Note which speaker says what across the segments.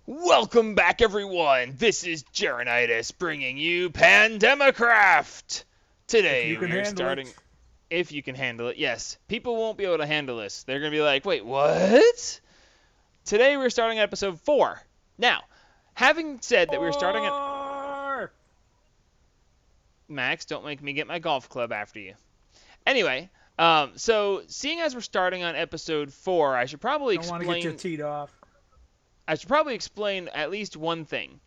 Speaker 1: Welcome back, everyone. This is Gerenitis bringing you Pandemipack.
Speaker 2: If
Speaker 1: Today
Speaker 2: you can
Speaker 1: we are
Speaker 2: handle
Speaker 1: starting.
Speaker 2: it.
Speaker 1: If you can handle it, yes. People won't be able to handle this. They're gonna be like, "Wait, what?" Today we're starting episode 4. Now, having said that we're starting at
Speaker 2: Or
Speaker 1: Max, don't make me get my golf club after you. Anyway, so seeing as we're starting on episode 4,
Speaker 2: don't want to get you teed off.
Speaker 1: I should probably explain at least one thing.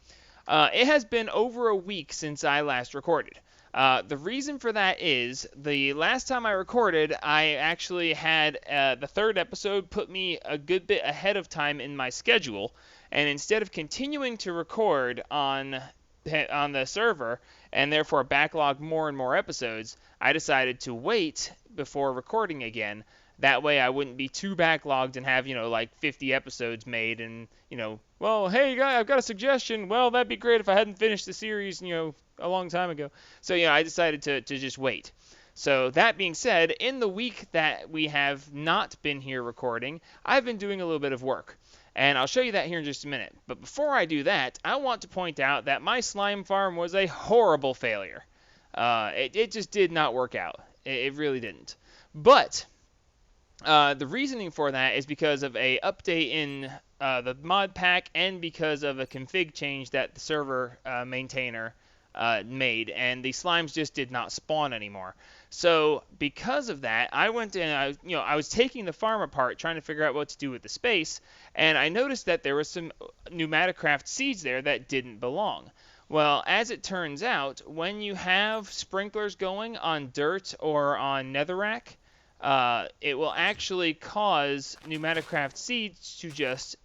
Speaker 1: It has been over a week since I last recorded. The reason for that is the last time I recorded, I actually had the third episode put me a good bit ahead of time in my schedule, and instead of continuing to record on the server and therefore backlog more and more episodes, I decided to wait before recording again. That way I wouldn't be too backlogged and have, like 50 episodes made and, well, hey, guy, I've got a suggestion. Well, that'd be great if I hadn't finished the series, a long time ago. So, I decided to just wait. So, that being said, in the week that we have not been here recording, I've been doing a little bit of work. And I'll show you that here in just a minute. But before I do that, I want to point out that my slime farm was a horrible failure. It just did not work out. It really didn't. But the reasoning for that is because of a update in the mod pack and because of a config change that the server maintainer made, and the slimes just did not spawn anymore. So because of that, I went in. I was taking the farm apart, trying to figure out what to do with the space, and I noticed that there was some Pneumaticraft seeds there that didn't belong. Well, as it turns out, when you have sprinklers going on dirt or on netherrack, it will actually cause Pneumaticraft seeds to just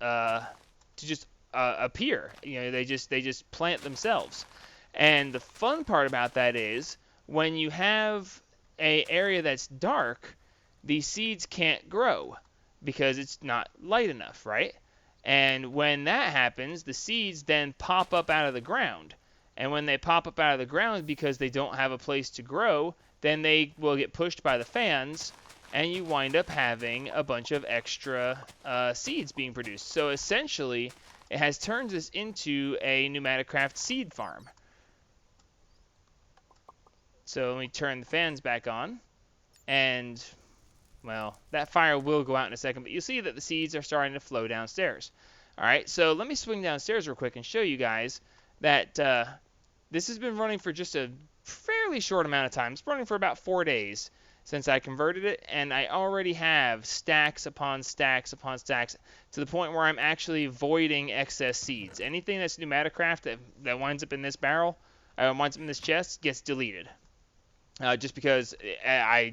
Speaker 1: appear. They just plant themselves. And the fun part about that is when you have a area that's dark, the seeds can't grow because it's not light enough, right? And when that happens, the seeds then pop up out of the ground. And when they pop up out of the ground because they don't have a place to grow, then they will get pushed by the fans, and you wind up having a bunch of extra seeds being produced. So essentially, it has turned this into a Pneumaticraft seed farm. So let me turn the fans back on, and, well, that fire will go out in a second, but you'll see that the seeds are starting to flow downstairs. All right, so let me swing downstairs real quick and show you guys that this has been running for just a fairly short amount of time. It's running for about 4 days since I converted it, and I already have stacks upon stacks upon stacks to the point where I'm actually voiding excess seeds. Anything that's Pneumaticraft that winds up in this barrel, winds up in this chest, gets deleted. Just because I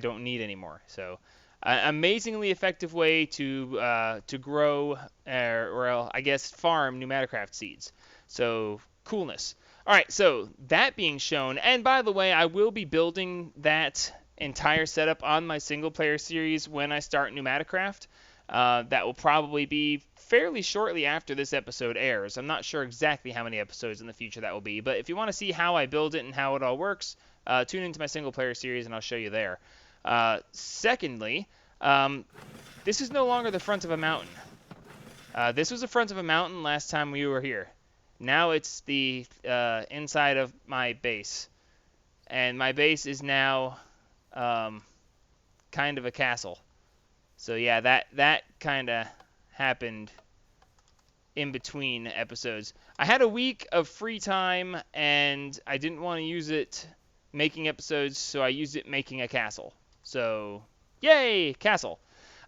Speaker 1: don't need anymore. So, amazingly effective way to grow, or I guess farm Pneumaticraft seeds. So, coolness. All right, so that being shown, and by the way, I will be building that entire setup on my single player series when I start Pneumaticraft. That will probably be fairly shortly after this episode airs. I'm not sure exactly how many episodes in the future that will be, but if you want to see how I build it and how it all works, tune into my single player series and I'll show you there. Secondly, this is no longer the front of a mountain. This was the front of a mountain last time we were here. Now it's the inside of my base. And my base is now kind of a castle. So yeah, that kind of happened in between episodes. I had a week of free time, and I didn't want to use it making episodes, so I used it making a castle. So, yay, castle.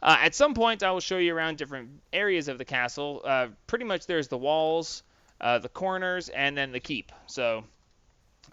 Speaker 1: At some point, I will show you around different areas of the castle. Pretty much there's the walls, the corners, and then the keep. So,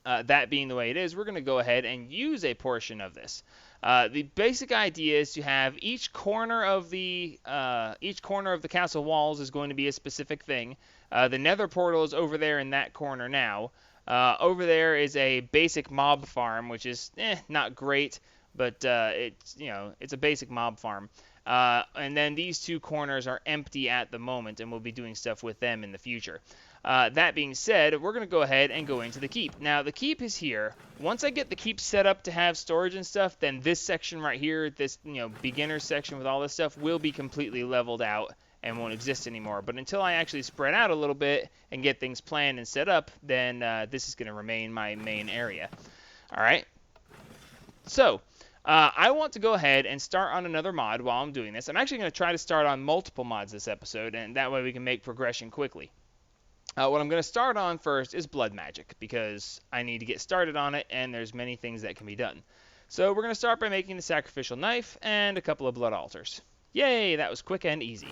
Speaker 1: that being the way it is, we're going to go ahead and use a portion of this. The basic idea is to have each corner of the castle walls is going to be a specific thing. The Nether portal is over there in that corner now. Over there is a basic mob farm, which is not great, but it's a basic mob farm. And then these two corners are empty at the moment, and we'll be doing stuff with them in the future. That being said, we're going to go ahead and go into the keep. Now, the keep is here. Once I get the keep set up to have storage and stuff, then this section right here, this beginner section with all this stuff, will be completely leveled out, and won't exist anymore. But until I actually spread out a little bit and get things planned and set up, then this is going to remain my main area. All right. So I want to go ahead and start on another mod while I'm doing this. I'm actually going to try to start on multiple mods this episode, and that way we can make progression quickly. What I'm going to start on first is blood magic, because I need to get started on it, and there's many things that can be done. So we're going to start by making the sacrificial knife and a couple of blood altars. Yay, that was quick and easy.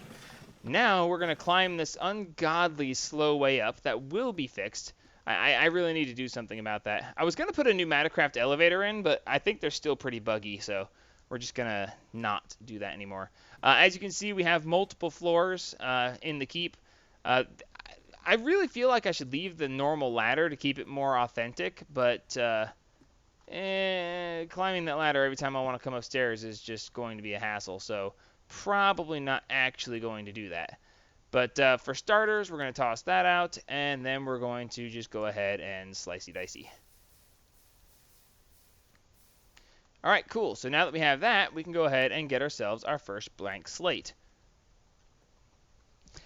Speaker 1: Now we're going to climb this ungodly slow way up that will be fixed. I really need to do something about that. I was going to put a new Matacraft elevator in, but I think they're still pretty buggy, so we're just going to not do that anymore. As you can see, we have multiple floors in the keep. I really feel like I should leave the normal ladder to keep it more authentic, but climbing that ladder every time I want to come upstairs is just going to be a hassle, so probably not actually going to do that. But for starters, we're going to toss that out, and then we're going to just go ahead and slicey dicey. All right, cool. So now that we have that, we can go ahead and get ourselves our first blank slate.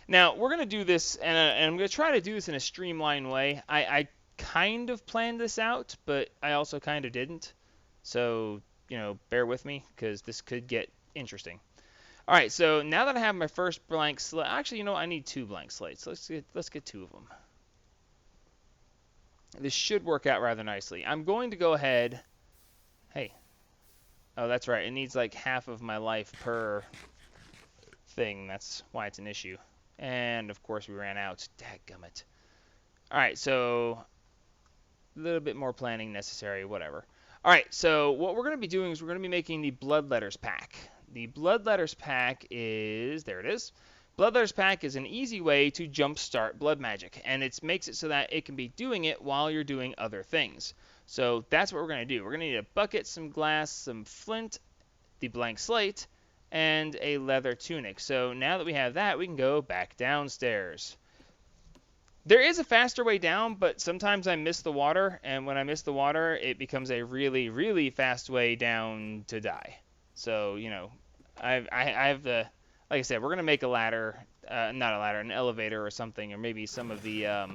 Speaker 1: Now, we're going to do this, and I'm going to try to do this in a streamlined way. I kind of planned this out, but I also kind of didn't. So, bear with me, because this could get interesting. All right, so now that I have my first blank slate, actually, I need 2 blank slates. Let's get 2 of them. This should work out rather nicely. I'm going to go ahead. Hey. Oh, that's right. It needs like half of my life per thing. That's why it's an issue. And, of course, we ran out. Dadgummit. All right, so a little bit more planning necessary, whatever. All right, so what we're going to be doing is we're going to be making the Blood Letters pack. The Blood Letters pack is, there it is. Blood Letters pack is an easy way to jumpstart blood magic, and it makes it so that it can be doing it while you're doing other things. So that's what we're going to do. We're going to need a bucket, some glass, some flint, the blank slate, and a leather tunic. So now that we have that, we can go back downstairs. There is a faster way down, but sometimes I miss the water, and when I miss the water, it becomes a really, really fast way down to die. So, I have the, like I said, we're going to make a ladder, not a ladder, an elevator or something, or maybe some of the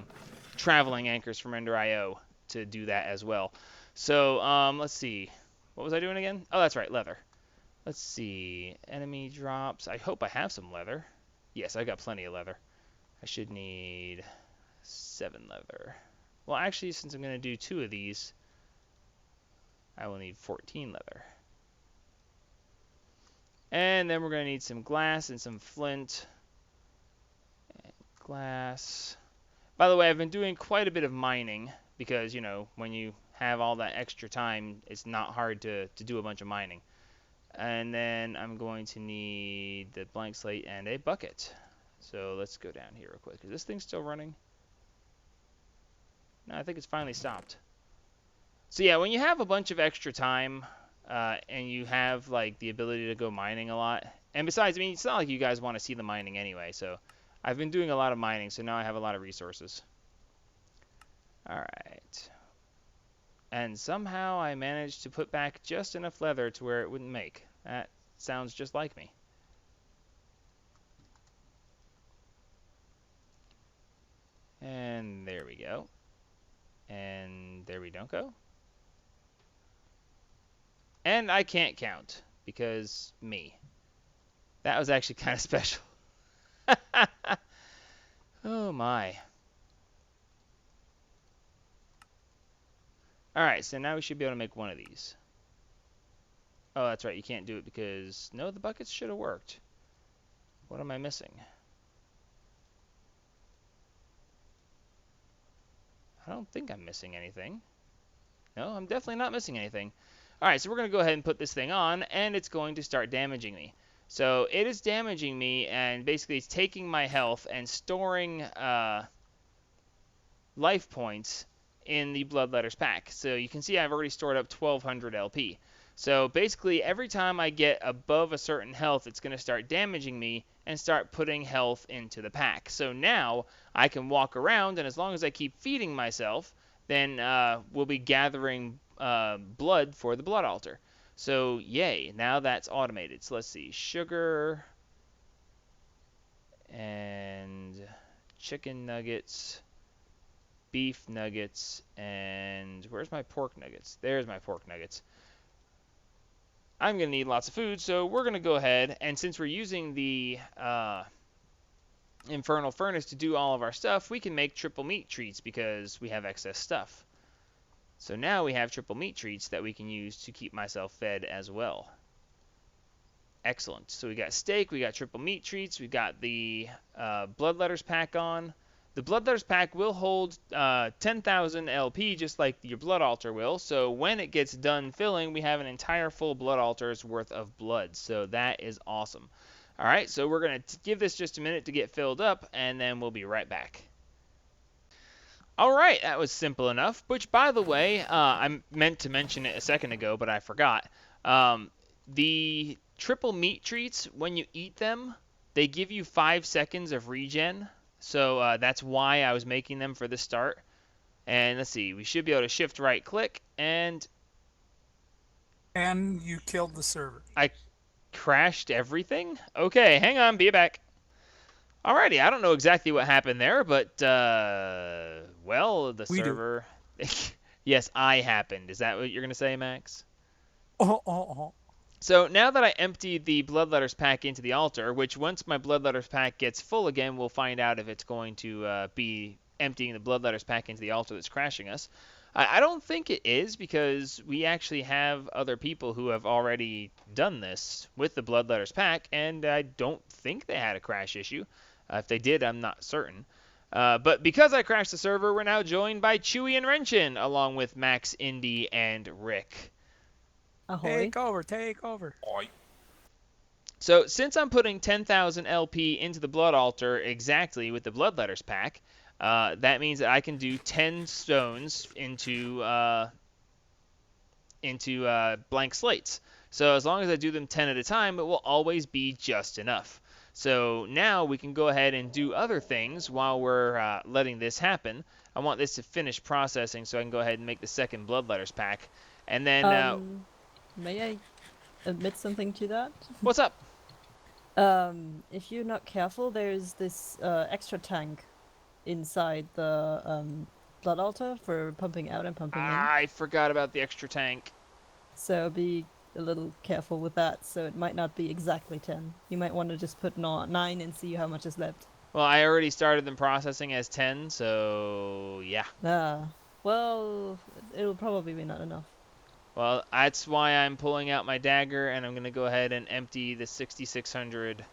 Speaker 1: traveling anchors from Ender.io to do that as well. So, let's see. What was I doing again? Oh, that's right, leather. Let's see. Enemy drops. I hope I have some leather. Yes, I got plenty of leather. I should need 7 leather. Well, actually, since I'm going to do 2 of these, I will need 14 leather. And then we're going to need some glass and some flint. And glass. By the way, I've been doing quite a bit of mining because, when you have all that extra time, it's not hard to do a bunch of mining. And then I'm going to need the blank slate and a bucket. So let's go down here real quick. Is this thing still running? No, I think it's finally stopped. So yeah, when you have a bunch of extra time and you have like the ability to go mining a lot, and besides, it's not like you guys want to see the mining anyway, so I've been doing a lot of mining, so now I have a lot of resources. Alright. And somehow I managed to put back just enough leather to where it wouldn't make. That sounds just like me. And there we go. And there we don't go. And I can't count, because me. That was actually kind of special. Oh my. Alright, so now we should be able to make one of these. Oh, that's right, you can't do it because... No, the buckets should have worked. What am I missing? I don't think I'm missing anything. No, I'm definitely not missing anything. Alright, so we're going to go ahead and put this thing on, and it's going to start damaging me. So it is damaging me, and basically it's taking my health and storing life points in the Blood Letters pack. So you can see I've already stored up 1200 LP. So basically every time I get above a certain health, it's going to start damaging me and start putting health into the pack. So now I can walk around, and as long as I keep feeding myself, then we'll be gathering blood for the blood altar. So yay, now that's automated. So let's see, sugar and chicken nuggets, beef nuggets, and where's my pork nuggets? There's my pork nuggets. I'm going to need lots of food, so we're going to go ahead, and since we're using the Infernal Furnace to do all of our stuff, we can make triple meat treats because we have excess stuff. So now we have triple meat treats that we can use to keep myself fed as well. Excellent. So we got steak, we got triple meat treats, we got the Bloodletters pack on. The Bloodletters pack will hold 10,000 LP just like your Blood Altar will. So when it gets done filling, we have an entire full Blood Altar's worth of blood. So that is awesome. All right, so we're going to give this just a minute to get filled up, and then we'll be right back. All right, that was simple enough, which, by the way, I meant to mention it a second ago, but I forgot. The triple meat treats, when you eat them, they give you 5 seconds of regen, so that's why I was making them for the start. And let's see, we should be able to shift right click, and
Speaker 2: you killed the server.
Speaker 1: I crashed everything? Okay, hang on, be back. Alrighty, I don't know exactly what happened there, but, well, the server... Yes, I happened. Is that what you're going to say, Max? So now that I emptied the Bloodletters pack into the altar, which once my Bloodletters pack gets full again, we'll find out if it's going to be emptying the Bloodletters pack into the altar that's crashing us. I don't think it is, because we actually have other people who have already done this with the Bloodletters pack, and I don't think they had a crash issue. If they did, I'm not certain. But because I crashed the server, we're now joined by Chewy and Wrenchin, along with Max, Indy, and Rick.
Speaker 2: Ahoy. Take over.
Speaker 3: Ahoy.
Speaker 1: So since I'm putting 10,000 LP into the Blood Altar exactly with the Bloodletters pack, that means that I can do 10 stones into blank slates. So as long as I do them 10 at a time, it will always be just enough. So now we can go ahead and do other things while we're letting this happen. I want this to finish processing so I can go ahead and make the second Bloodletters pack. And then...
Speaker 4: may I admit something to that?
Speaker 1: What's up?
Speaker 4: If you're not careful, there's this extra tank inside the Blood Altar for pumping out and pumping in.
Speaker 1: I forgot about the extra tank.
Speaker 4: So be a little careful with that, so it might not be exactly 10. You might want to just put 9 and see how much is left.
Speaker 1: Well, I already started them processing as 10, so yeah.
Speaker 4: Well, it'll probably be not enough.
Speaker 1: Well, that's why I'm pulling out my dagger, and I'm going to go ahead and empty the 6,600.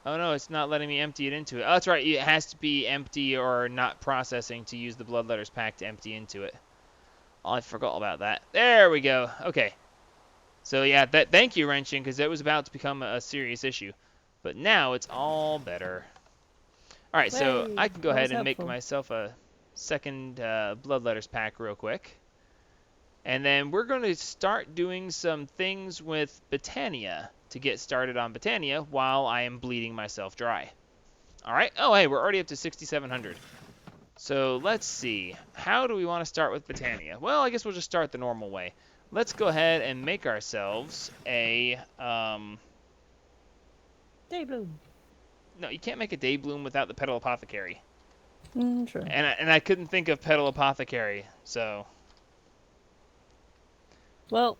Speaker 1: Oh no, it's not letting me empty it into it. Oh, that's right, it has to be empty or not processing to use the Bloodletters pack to empty into it. Oh, I forgot about that. There we go. Okay. So yeah, thank you, Wrenchin, because it was about to become a serious issue. But now it's all better. Alright, so I can go ahead and make myself a second Bloodletters pack real quick. And then we're going to start doing some things with Botania to get started on Botania while I am bleeding myself dry. Alright. Oh, hey, we're already up to 6,700. So let's see. How do we want to start with Botania? Well, I guess we'll just start the normal way. Let's go ahead and make ourselves a...
Speaker 4: Daybloom.
Speaker 1: No, you can't make a Daybloom without the Petal Apothecary.
Speaker 4: True.
Speaker 1: And I couldn't think of Petal Apothecary, so...
Speaker 4: Well,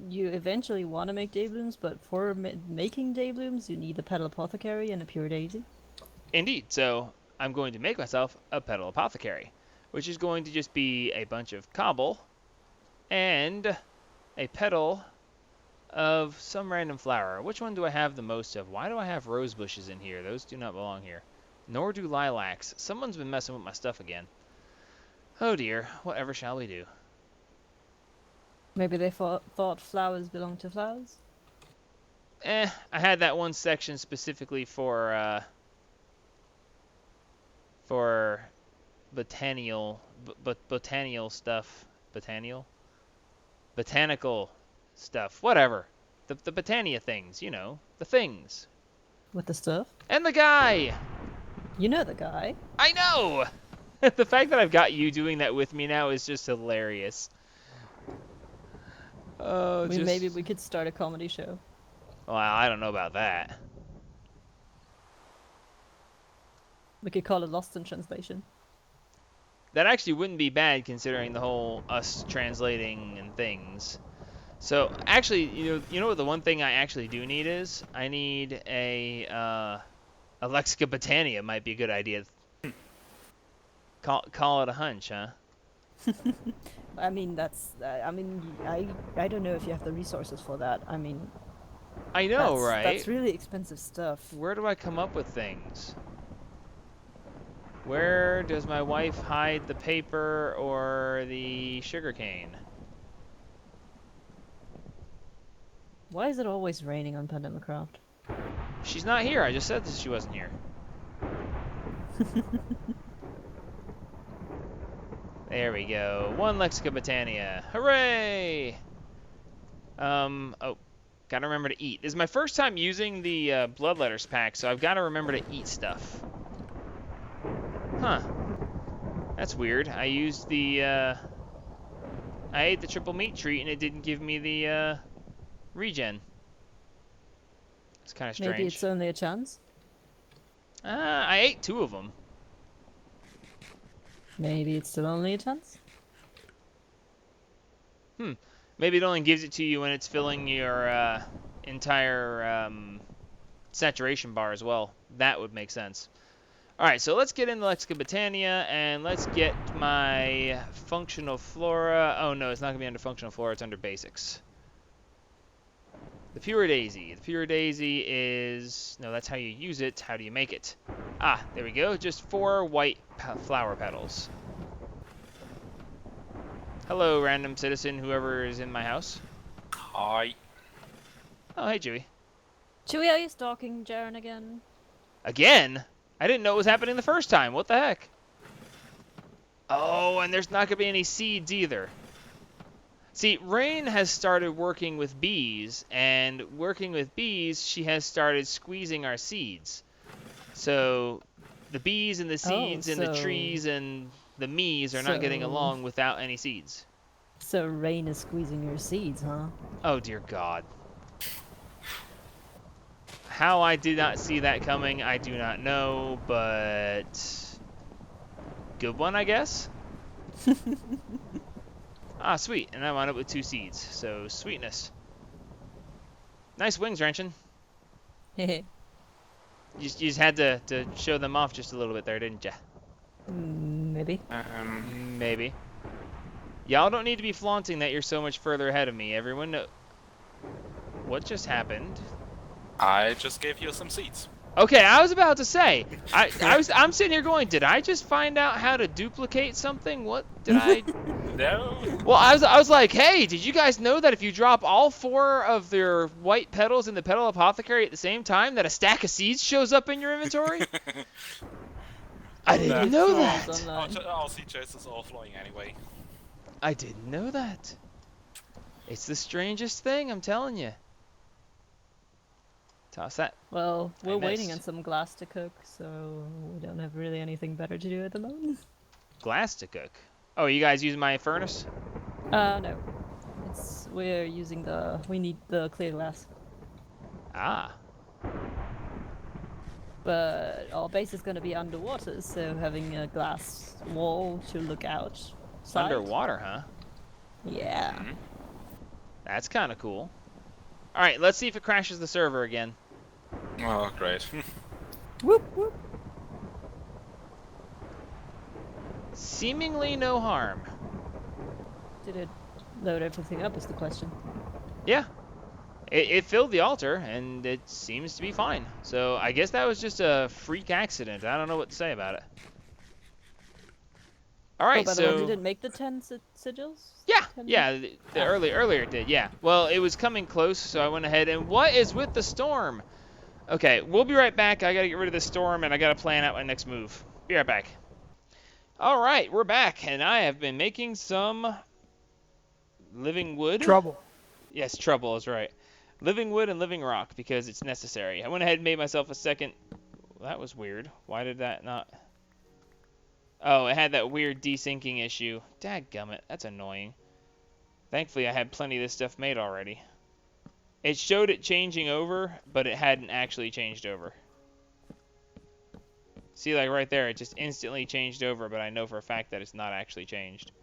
Speaker 4: you eventually want to make Dayblooms, but for making Dayblooms, you need a Petal Apothecary and a Pure Daisy.
Speaker 1: Indeed, so I'm going to make myself a Petal Apothecary, which is going to just be a bunch of cobble and a petal of some random flower. Which one do I have the most of? Why do I have rose bushes in here? Those do not belong here. Nor do lilacs. Someone's been messing with my stuff again. Oh dear, whatever shall we do?
Speaker 4: Maybe they thought flowers belong to flowers?
Speaker 1: I had that one section specifically for botanical stuff. Botanical stuff. Whatever. The Botania things, you know. The things.
Speaker 4: With the stuff?
Speaker 1: And the guy!
Speaker 4: You know the guy.
Speaker 1: I know! The fact that I've got you doing that with me now is just hilarious. Oh,
Speaker 4: Maybe we could start a comedy show.
Speaker 1: Well, I don't know about that.
Speaker 4: We could call it lost in translation.
Speaker 1: That actually wouldn't be bad considering the whole us translating and things. So actually, you know what the one thing I actually do need is? I need a Lexica Botania might be a good idea. Call it a hunch, huh?
Speaker 4: I mean, that's. I mean, I don't know if you have the resources for that. I mean,
Speaker 1: I know, right?
Speaker 4: That's really expensive stuff.
Speaker 1: Where do I come up with things? Where does my wife hide the paper or the sugarcane?
Speaker 4: Why is it always raining on Pandemipack?
Speaker 1: She's not here. I just said that she wasn't here. There we go. One Lexica Botania. Hooray! Oh, gotta remember to eat. This is my first time using the Blood Letters pack, so I've gotta remember to eat stuff. Huh. That's weird. I used the, I ate the triple meat treat and it didn't give me the, regen. It's kind of strange.
Speaker 4: Maybe it's only a chance?
Speaker 1: I ate 2 of them.
Speaker 4: Maybe it's still only a chance?
Speaker 1: Maybe it only gives it to you when it's filling your entire saturation bar as well. That would make sense. Alright, so let's get into Lexica Botania, and let's get my functional flora. Oh no, it's not going to be under functional flora, it's under basics. The Pure Daisy. The Pure Daisy is... No, that's how you use it. How do you make it? Ah, there we go. Just 4 white flower petals. Hello, random citizen, whoever is in my house.
Speaker 3: Hi.
Speaker 1: Oh, hey, Chewie.
Speaker 4: Chewie, are you stalking Jaren again?
Speaker 1: Again? I didn't know it was happening the first time. What the heck? Oh, and there's not going to be any seeds either. See, Rain has started working with bees, and working with bees, she has started squeezing our seeds. So, the bees and the seeds and the trees and the me's are not getting along without any seeds.
Speaker 4: So Rain is squeezing your seeds, huh?
Speaker 1: Oh, dear God. How I did not see that coming, I do not know, but... Good one, I guess? Ah, sweet. And I wound up with 2 seeds, so sweetness. Nice wings, Wrenchin.
Speaker 4: Hehe.
Speaker 1: You just had to show them off just a little bit there, didn't ya?
Speaker 4: Maybe.
Speaker 1: Maybe. Y'all don't need to be flaunting that you're so much further ahead of me. Everyone know... What just happened?
Speaker 3: I just gave you some seeds.
Speaker 1: Okay, I was about to say. I'm sitting here going, did I just find out how to duplicate something? What did I...
Speaker 3: No.
Speaker 1: Well, I was like, hey, did you guys know that if you drop all 4 of their white petals in the petal apothecary at the same time, that a stack of seeds shows up in your inventory? I didn't know that.
Speaker 3: Our seed chest is all flowing anyway.
Speaker 1: I didn't know that. It's the strangest thing, I'm telling you. Toss that.
Speaker 4: Well, we're waiting on some glass to cook, so we don't have really anything better to do at the moment.
Speaker 1: Glass to cook. Oh, you guys using my furnace?
Speaker 4: No. We need the clear glass.
Speaker 1: Ah.
Speaker 4: But our base is gonna be underwater, so having a glass wall to look out.
Speaker 1: Underwater, huh?
Speaker 4: Yeah.
Speaker 3: Mm-hmm.
Speaker 1: That's kind of cool. Alright, let's see if it crashes the server again.
Speaker 3: Oh, great.
Speaker 4: Whoop whoop.
Speaker 1: Seemingly no harm.
Speaker 4: Did it load everything up is the question.
Speaker 1: Yeah. It filled the altar, and it seems to be fine. So I guess that was just a freak accident. I don't know what to say about it. Alright,
Speaker 4: by the
Speaker 1: so...
Speaker 4: way, did it make the 10 sigils?
Speaker 1: Yeah,
Speaker 4: 10?
Speaker 1: yeah, earlier it did, yeah. Well, it was coming close, so I went ahead, and what is with the storm? Okay, we'll be right back. I gotta get rid of the storm, and I gotta plan out my next move. Be right back. Alright, we're back, and I have been making some living wood.
Speaker 2: Trouble.
Speaker 1: Yes, trouble is right. Living wood and living rock, because it's necessary. I went ahead and made myself a second... That was weird. Why did that not... Oh, it had that weird desyncing issue. Dadgummit, that's annoying. Thankfully, I had plenty of this stuff made already. It showed it changing over, but it hadn't actually changed over. See, like right there, it just instantly changed over, but I know for a fact that it's not actually changed.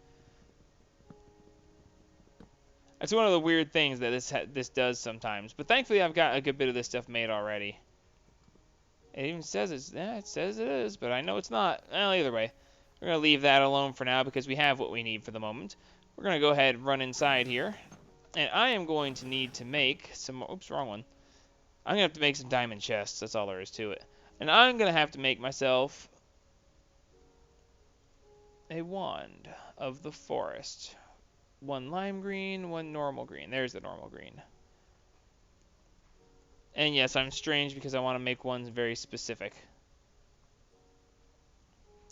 Speaker 1: That's one of the weird things that this does sometimes. But thankfully, I've got a good bit of this stuff made already. It even says it says it is, but I know it's not. Well, either way, we're gonna leave that alone for now because we have what we need for the moment. We're gonna go ahead and run inside here, and I am going to need to make some. Oops, wrong one. I'm gonna have to make some diamond chests. That's all there is to it. And I'm gonna have to make myself a wand of the forest. One lime green, one normal green. There's the normal green. And yes, I'm strange because I want to make ones very specific.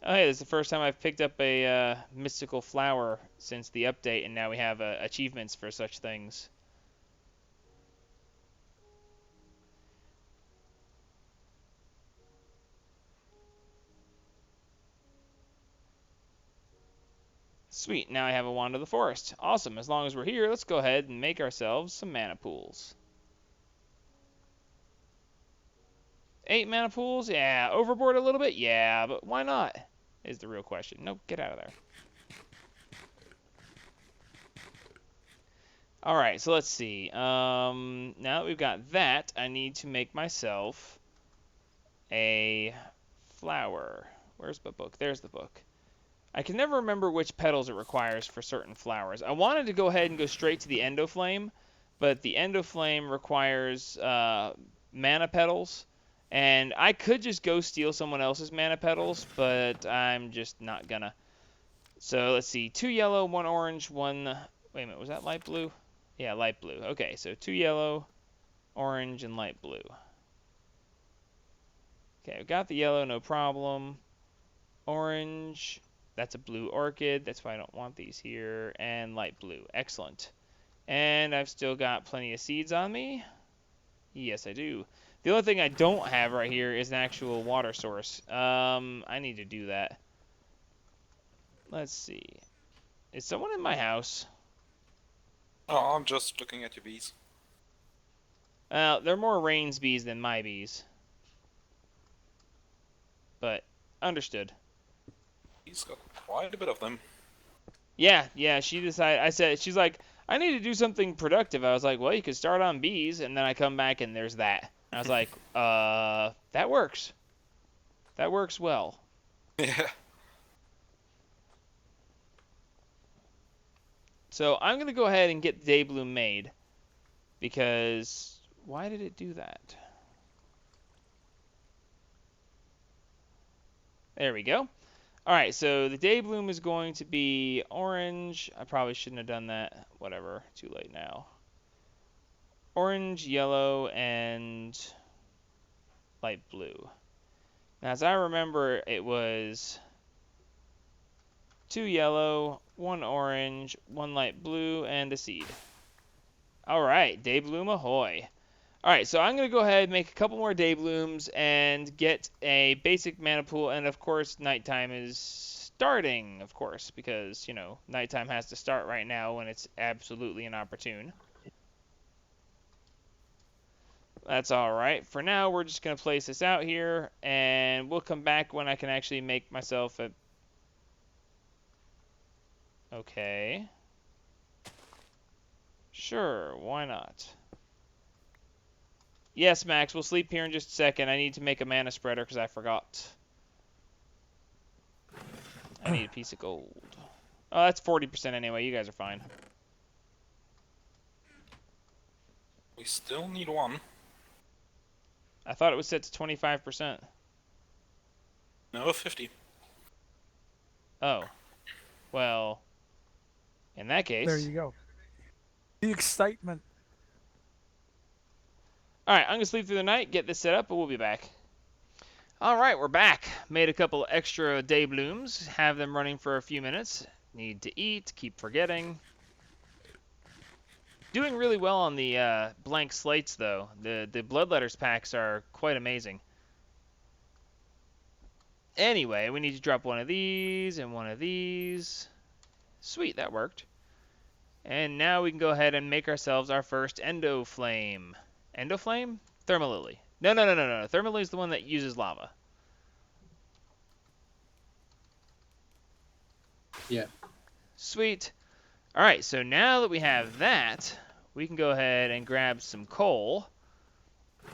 Speaker 1: Oh, hey, this is the first time I've picked up a mystical flower since the update, and now we have achievements for such things. Sweet, now I have a wand of the forest. Awesome, as long as we're here, let's go ahead and make ourselves some mana pools. 8 mana pools? Yeah. Overboard a little bit? Yeah, but why not? Is the real question. Nope, get out of there. Alright, so let's see. Now that we've got that, I need to make myself a flower. Where's the book? There's the book. I can never remember which petals it requires for certain flowers. I wanted to go ahead and go straight to the endoflame, but the endoflame requires mana petals, and I could just go steal someone else's mana petals, but I'm just not gonna. So let's see, 2 yellow, 1 orange, 1... Wait a minute, was that light blue? Yeah, light blue. Okay, so 2 yellow, orange, and light blue. Okay, I've got the yellow, no problem. Orange... That's a blue orchid. That's why I don't want these here. And light blue. Excellent. And I've still got plenty of seeds on me. Yes, I do. The only thing I don't have right here is an actual water source. I need to do that. Let's see. Is someone in my house?
Speaker 3: Oh, I'm just looking at your bees.
Speaker 1: They're more Rain's bees than my bees. But, understood.
Speaker 3: He's got quite a bit of them.
Speaker 1: Yeah, she decided, she's like, I need to do something productive. I was like, well, you could start on bees, and then I come back and there's that. And I was like, that works. That works well.
Speaker 3: Yeah.
Speaker 1: So I'm going to go ahead and get the Daybloom made, because why did it do that? There we go. Alright, so the Daybloom is going to be orange. I probably shouldn't have done that. Whatever, too late now. Orange, yellow, and light blue. Now, as I remember, it was 2 yellow, 1 orange, 1 light blue, and a seed. Alright, Daybloom ahoy. Alright, so I'm going to go ahead and make a couple more Dayblooms and get a basic mana pool, and of course, nighttime is starting, of course, because, you know, nighttime has to start right now when it's absolutely inopportune. That's alright. For now, we're just going to place this out here, and we'll come back when I can actually make myself a... Okay. Sure, why not? Yes, Max, we'll sleep here in just a second. I need to make a mana spreader because I forgot. I need a piece of gold. Oh, that's 40% anyway. You guys are fine.
Speaker 3: We still need 1.
Speaker 1: I thought it was set to 25%.
Speaker 3: No, 50.
Speaker 1: Oh. Well, in that case...
Speaker 2: There you go. The excitement.
Speaker 1: Alright, I'm going to sleep through the night, get this set up, but we'll be back. Alright, we're back. Made a couple extra Dayblooms. Have them running for a few minutes. Need to eat, keep forgetting. Doing really well on the blank slates, though. The Bloodletters packs are quite amazing. Anyway, we need to drop one of these and one of these. Sweet, that worked. And now we can go ahead and make ourselves our first Endoflame. Endoflame? Thermalily. No. Thermalily is the one that uses lava.
Speaker 5: Yeah.
Speaker 1: Sweet. All right, so now that we have that, we can go ahead and grab some coal.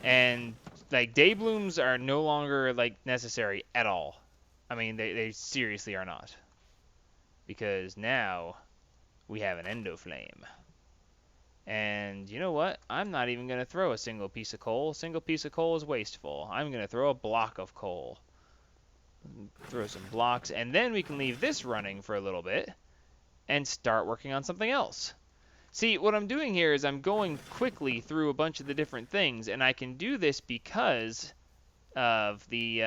Speaker 1: And like day blooms are no longer like necessary at all. I mean, they seriously are not. Because now we have an endoflame. And you know what? I'm not even going to throw a single piece of coal. A single piece of coal is wasteful. I'm going to throw a block of coal. Throw some blocks, and then we can leave this running for a little bit and start working on something else. See, what I'm doing here is I'm going quickly through a bunch of the different things, and I can do this because of the...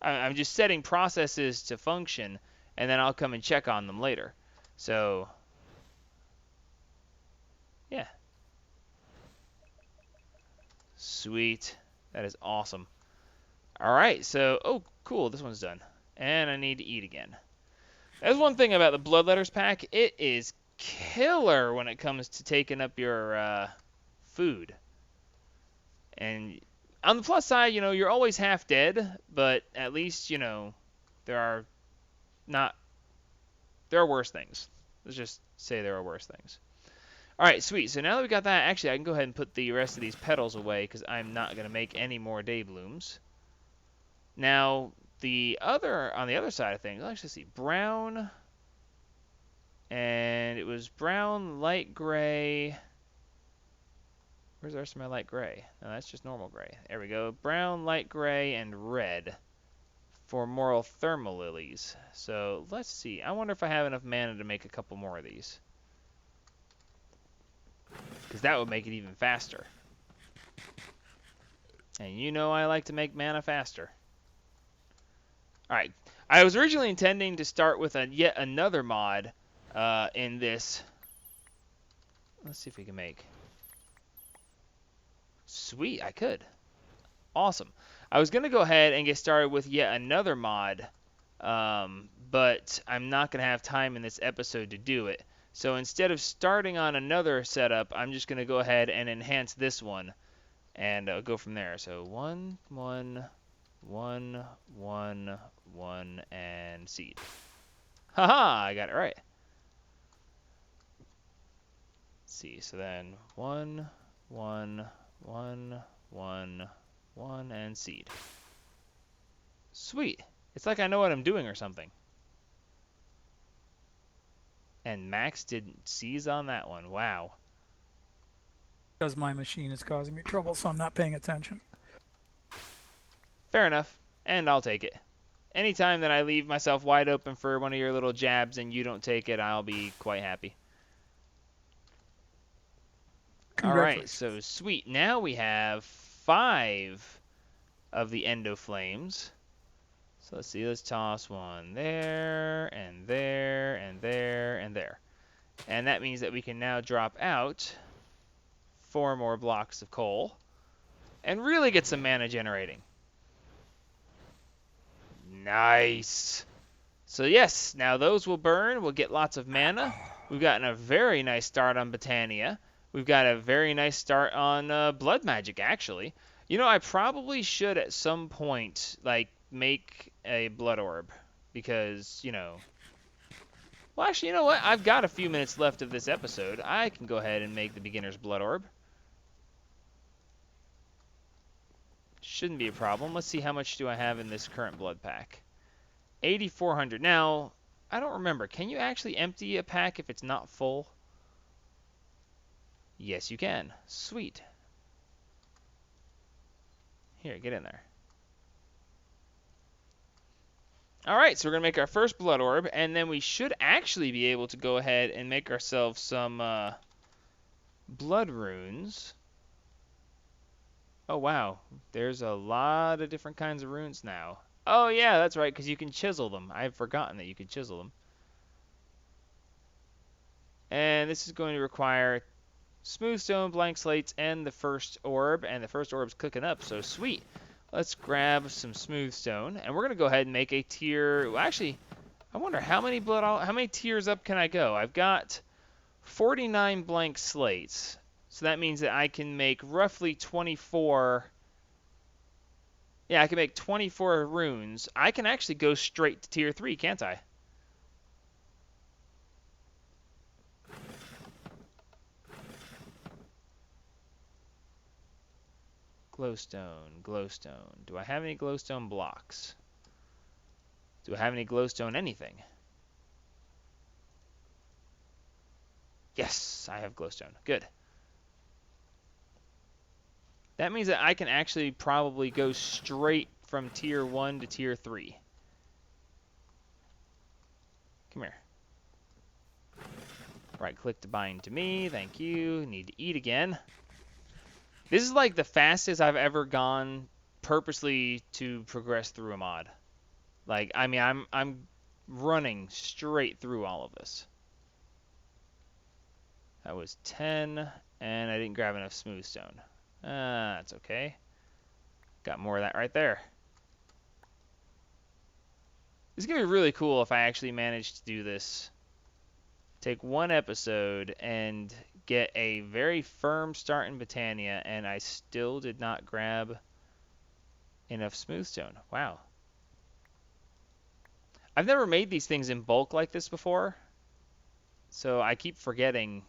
Speaker 1: I'm just setting processes to function, and then I'll come and check on them later. So, yeah. Sweet. That is awesome. All right, so, oh, cool, this one's done. And I need to eat again. That's one thing about the Bloodletters pack. It is killer when it comes to taking up your food. And on the plus side, you know, you're always half dead, but at least, you know, there are worse things. Let's just say there are worse things. All right, sweet. So now that we got that, actually, I can go ahead and put the rest of these petals away because I'm not going to make any more day blooms. Now, on the other side of things, let's just see, brown, and it was brown, light gray. Where's the rest of my light gray? No, that's just normal gray. There we go. Brown, light gray, and red for moral thermal lilies. So let's see. I wonder if I have enough mana to make a couple more of these. Because that would make it even faster. And you know I like to make mana faster. Alright. I was originally intending to start with yet another mod in this. Let's see if we can make... Sweet, I could. Awesome. I was going to go ahead and get started with yet another mod, but I'm not going to have time in this episode to do it. So instead of starting on another setup, I'm just going to go ahead and enhance this one and go from there. So 1, 1, 1, 1, 1, and seed. Haha, I got it right. Let's see, so then 1, 1, 1, 1, 1, and seed. Sweet. It's like I know what I'm doing or something. And Max didn't seize on that one. Wow.
Speaker 2: Because my machine is causing me trouble, so I'm not paying attention.
Speaker 1: Fair enough. And I'll take it. Anytime that I leave myself wide open for one of your little jabs and you don't take it, I'll be quite happy. Alright, so sweet. Now we have 5 of the endoflames. So let's see, let's toss one there, and there, and there, and there. And that means that we can now drop out 4 more blocks of coal and really get some mana generating. Nice. So yes, now those will burn. We'll get lots of mana. We've gotten a very nice start on Botania. We've got a very nice start on Blood Magic, actually. You know, I probably should at some point, like, make a Blood Orb. Because, you know... Well, actually, you know what? I've got a few minutes left of this episode. I can go ahead and make the Beginner's Blood Orb. Shouldn't be a problem. Let's see how much do I have in this current blood pack. 8,400. Now, I don't remember. Can you actually empty a pack if it's not full? Yes, you can. Sweet. Here, get in there. Alright, so we're going to make our first blood orb, and then we should actually be able to go ahead and make ourselves some blood runes. Oh, wow. There's a lot of different kinds of runes now. Oh, yeah, that's right, because you can chisel them. I've forgotten that you could chisel them. And this is going to require smooth stone, blank slates, and the first orb. And the first orb's cooking up, so sweet. Let's grab some smooth stone, and we're going to go ahead and make a tier. Well, actually, I wonder how many tiers up can I go? I've got 49 blank slates. So that means that I can make roughly 24. Yeah, I can make 24 runes. I can actually go straight to tier 3, can't I? Glowstone, glowstone. Do I have any glowstone blocks? Do I have any glowstone anything? Yes, I have glowstone. Good. That means that I can actually probably go straight from tier 1 to tier 3. Come here. Right click to bind to me. Thank you. Need to eat again. This is like the fastest I've ever gone purposely to progress through a mod. Like, I mean, I'm running straight through all of this. That was 10, and I didn't grab enough smooth stone. That's okay. Got more of that right there. It's going to be really cool if I actually manage to do this. Take one episode and get a very firm start in Botania, and I still did not grab enough smooth stone. Wow. I've never made these things in bulk like this before, so I keep forgetting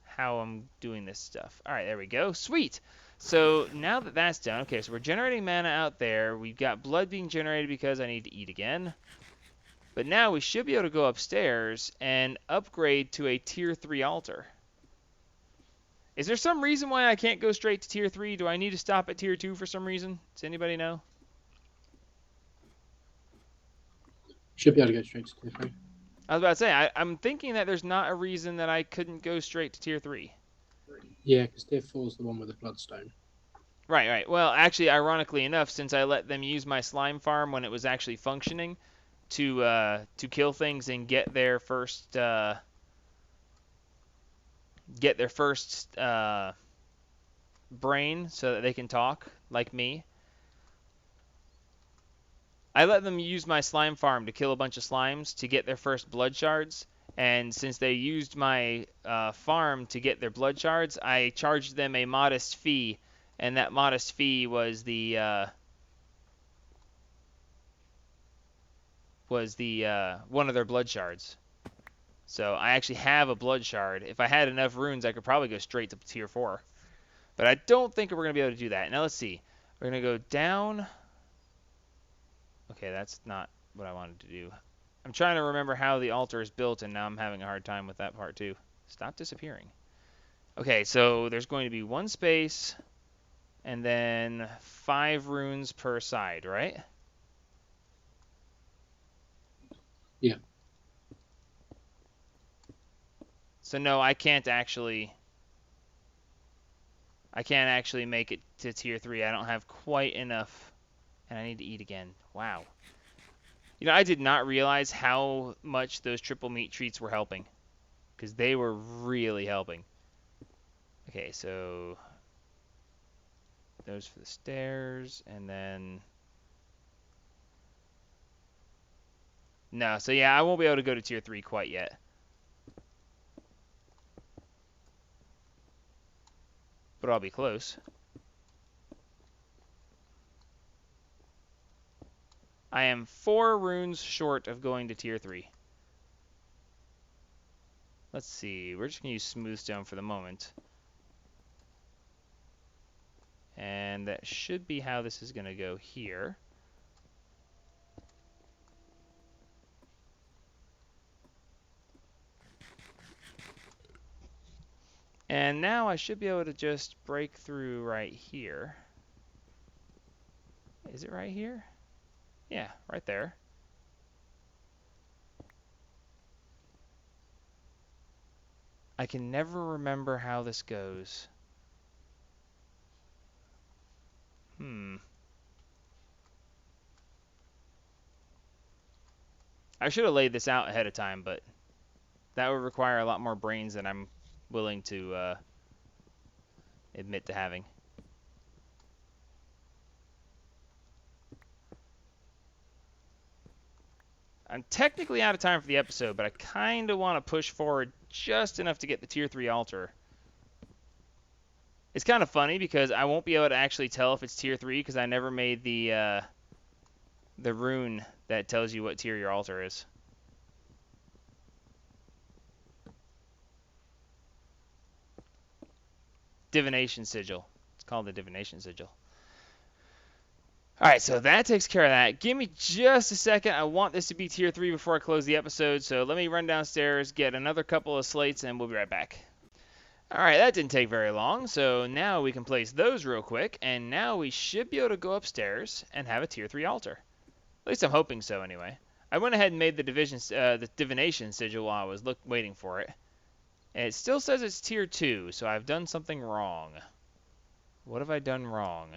Speaker 1: how I'm doing this stuff. All right, there we go. Sweet. So now that that's done, okay, so we're generating mana out there. We've got blood being generated because I need to eat again. But now we should be able to go upstairs and upgrade to a tier 3 altar. Is there some reason why I can't go straight to tier 3? Do I need to stop at tier 2 for some reason? Does anybody know?
Speaker 5: Should be able to go straight to tier 3.
Speaker 1: I was about to say, I'm thinking that there's not a reason that I couldn't go straight to tier 3.
Speaker 5: Yeah, because tier 4 is the one with the bloodstone.
Speaker 1: Right, right. Well, actually, ironically enough, since I let them use my slime farm when it was actually functioning to kill things and get their first brain so that they can talk like me. I let them use my slime farm to kill a bunch of slimes to get their first blood shards, and since they used my farm to get their blood shards, I charged them a modest fee, and that modest fee was the one of their blood shards. So I actually have a blood shard. If I had enough runes, I could probably go straight to tier 4. But I don't think we're going to be able to do that. Now let's see. We're going to go down. Okay, that's not what I wanted to do. I'm trying to remember how the altar is built, and now I'm having a hard time with that part too. Stop disappearing. Okay, so there's going to be one space, and then 5 runes per side, right?
Speaker 5: Yeah.
Speaker 1: So no, I can't actually make it to tier 3. I don't have quite enough, and I need to eat again. Wow. You know, I did not realize how much those triple meat treats were helping, because they were really helping. Okay, so those for the stairs, and then no, so yeah, I won't be able to go to tier 3 quite yet. But I'll be close. I am 4 runes short of going to tier 3. Let's see. We're just going to use smooth stone for the moment. And that should be how this is going to go here. And now I should be able to just break through right here. Is it right here? Yeah, right there. I can never remember how this goes. I should have laid this out ahead of time, but that would require a lot more brains than I'm willing to admit to having. I'm technically out of time for the episode, but I kind of want to push forward just enough to get the tier 3 altar. It's kind of funny because I won't be able to actually tell if it's tier 3 because I never made the rune that tells you what tier your altar is. Divination sigil, it's called the divination sigil. Alright, so that takes care of that. Give me just a second. I want this to be tier 3 before I close the episode, so let me run downstairs, get another couple of slates, and we'll be right back. Alright, that didn't take very long, so now we can place those real quick, and now we should be able to go upstairs and have a tier 3 altar. At least I'm hoping so, anyway. I went ahead and made the divination sigil while I was waiting for it. And it still says it's tier 2, so I've done something wrong. What have I done wrong?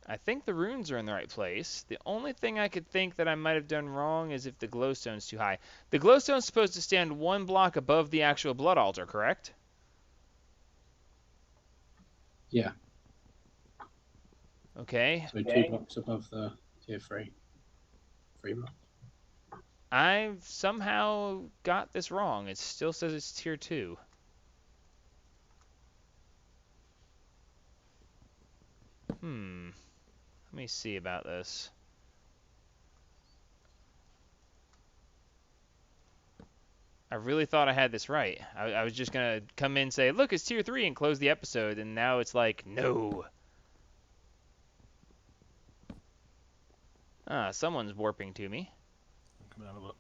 Speaker 1: I think the runes are in the right place. The only thing I could think that I might have done wrong is if the glowstone's too high. The glowstone's supposed to stand 1 block above the actual blood altar, correct?
Speaker 5: Yeah.
Speaker 1: Okay.
Speaker 5: So 2 blocks above the tier 3. 3 blocks.
Speaker 1: I've somehow got this wrong. It still says it's tier 2. Let me see about this. I really thought I had this right. I was just going to come in and say, look, it's tier 3 and close the episode, and now it's like, no. Ah, someone's warping to me.
Speaker 6: Come out of it.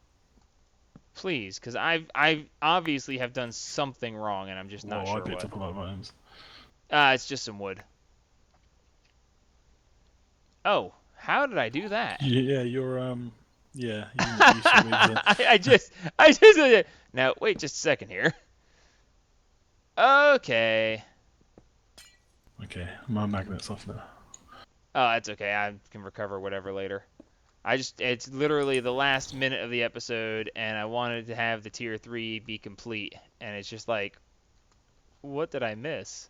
Speaker 1: Please, because I obviously have done something wrong, and I'm just not sure
Speaker 6: I picked
Speaker 1: what.
Speaker 6: up a lot of items.
Speaker 1: It's just some wood. Oh, how did I do that?
Speaker 6: Yeah, you're yeah. You should read that.
Speaker 1: I just now wait just a second here. Okay.
Speaker 6: Okay, my magnet's off now.
Speaker 1: Oh, that's okay. I can recover whatever later. It's literally the last minute of the episode, and I wanted to have the tier 3 be complete, and it's just like, what did I miss?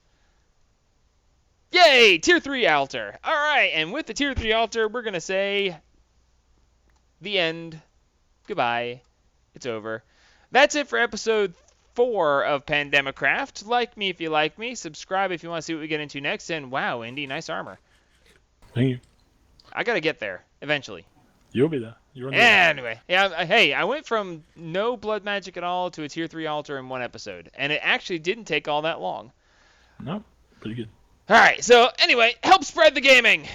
Speaker 1: Yay! Tier 3 altar! Alright, and with the tier 3 altar, we're gonna say the end. Goodbye. It's over. That's it for episode 4 of Pandemipack. Like me if you like me. Subscribe if you want to see what we get into next. And wow, Indy, nice armor.
Speaker 6: Thank you.
Speaker 1: I gotta get there eventually.
Speaker 6: You'll be there. You're on the way.
Speaker 1: Anyway, yeah. Hey, I went from no blood magic at all to a tier 3 altar in 1 episode, and it actually didn't take all that long.
Speaker 6: No, pretty good.
Speaker 1: All right. So anyway, help spread the gaming.